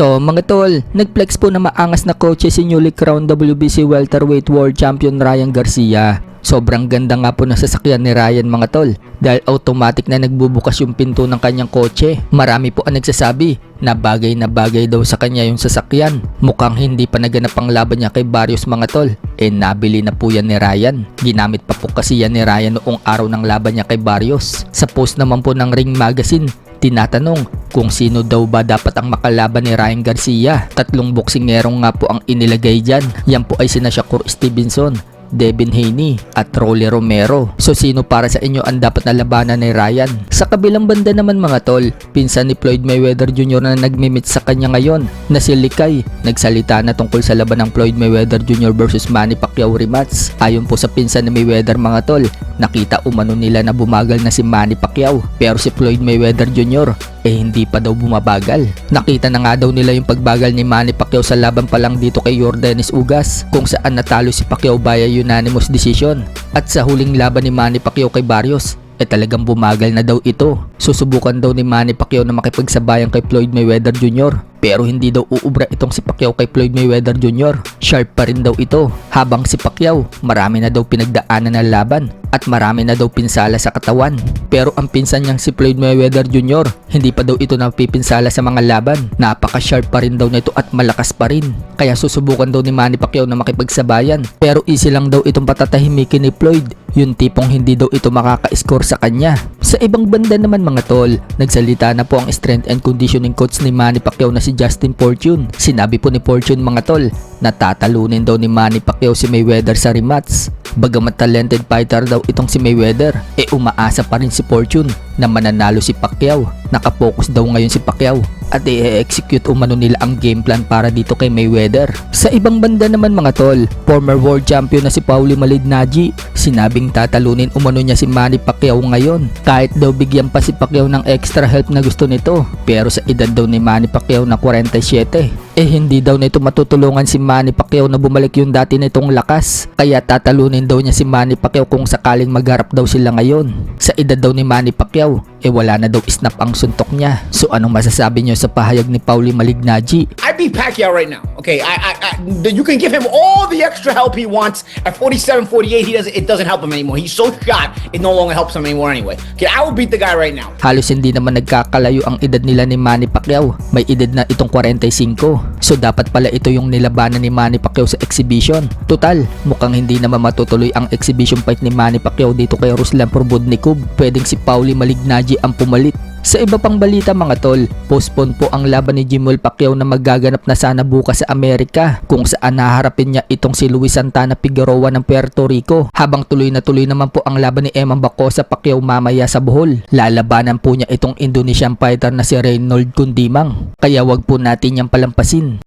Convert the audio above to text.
So mga tol, nagflex po na maangas na kotse si newly crowned WBC welterweight world champion Ryan Garcia. Sobrang ganda nga po ng sasakyan ni Ryan mga tol, dahil automatic na nagbubukas yung pinto ng kanyang kotse. Marami po ang nagsasabi na bagay daw sa kanya yung sasakyan. Mukhang hindi pa naganap ang laban niya kay Barrios mga tol. Nabili na po yan ni Ryan. Ginamit pa po kasi yan ni Ryan noong araw ng laban niya kay Barrios. Sa post naman po ng Ring Magazine, tinatanong kung sino daw ba dapat ang makalaban ni Ryan Garcia. 3 boksingerong nga po ang inilagay dyan. Yan po ay sina Shakur Stevenson, Devin Haney at Rolly Romero. So sino para sa inyo ang dapat na labanan ni Ryan? Sa kabilang banda naman mga tol, pinsan ni Floyd Mayweather Jr. na nagmimit sa kanya ngayon na si Likay, nagsalita na tungkol sa laban ng Floyd Mayweather Jr. versus Manny Pacquiao rematch. Ayon po sa pinsan ni Mayweather mga tol, nakita umano nila na bumagal na si Manny Pacquiao, pero si Floyd Mayweather Jr. Hindi pa daw bumabagal. Nakita na nga daw nila yung pagbagal ni Manny Pacquiao sa laban pa lang dito kay Yordenis Ugas, kung saan natalo si Pacquiao via unanimous decision. At sa huling laban ni Manny Pacquiao kay Barrios, talagang bumagal na daw ito. Susubukan daw ni Manny Pacquiao na makipagsabayan kay Floyd Mayweather Jr. Pero hindi daw uubra itong si Pacquiao kay Floyd Mayweather Jr. Sharp pa rin daw ito. Habang si Pacquiao, marami na daw pinagdaanan ng laban at marami na daw pinsala sa katawan. Pero ang pinsan niyang si Floyd Mayweather Jr., hindi pa daw ito napipinsala sa mga laban. Napaka-sharp pa rin daw nito at malakas pa rin. Kaya susubukan daw ni Manny Pacquiao na makipagsabayan. Pero easy lang daw itong patatahimikin ni Floyd. Yung tipong hindi daw ito makaka-score sa kanya. Sa ibang banda naman mga tol, nagsalita na po ang strength and conditioning coach ni Manny Pacquiao na si Justin Fortune. Sinabi po ni Fortune mga tol na tatalunin daw ni Manny Pacquiao si Mayweather sa rematch. Bagamat talented fighter daw itong si Mayweather, umaasa pa rin si Fortune na mananalo si Pacquiao. Nakapokus daw ngayon si Pacquiao at i-execute umano nila ang game plan para dito kay Mayweather. Sa ibang banda naman mga tol, former world champion na si Paulie Malignaggi, sinabing tatalunin umano niya si Manny Pacquiao ngayon. Kahit daw bigyan pa si Pacquiao ng extra help na gusto nito, pero sa edad daw ni Manny Pacquiao na 47, hindi daw nito matutulungan si Manny Pacquiao na bumalik yung dati nitong lakas. Kaya tatalunin daw niya si Manny Pacquiao kung sakaling magharap daw sila ngayon. Sa edad daw ni Manny Pacquiao, wala na daw snap ang suntok niya. So anong masasabi niyo sa pahayag ni Paulie Malignaggi? I beat Pacquiao right now. Okay, you can give him all the extra help he wants. At 47, 48, it doesn't help him anymore. He's so shot, it no longer helps him anymore anyway. Okay, I will beat the guy right now. Halos hindi naman nagkakalayo ang edad nila ni Manny Pacquiao. May edad na itong 45. So dapat pala ito yung nilabanan ni Manny Pacquiao sa exhibition. Total, mukhang hindi naman matutuloy ang exhibition fight ni Manny Pacquiao dito kay Ruslan Probodnikov. Pwedeng si Paulie Malignaggi ang pumalit. Sa iba pang balita mga tol, postpone po ang laban ni Jimwell Pacquiao na magaganap na sana bukas sa Amerika, kung saan naharapin niya itong si Luis Santana Figueroa ng Puerto Rico, habang tuloy na tuloy naman po ang laban ni Eman Bacosa Pacquiao mamaya sa Bohol. Lalabanan po niya itong Indonesian fighter na si Reynold Kundimang, kaya wag po natin niyang palampasin.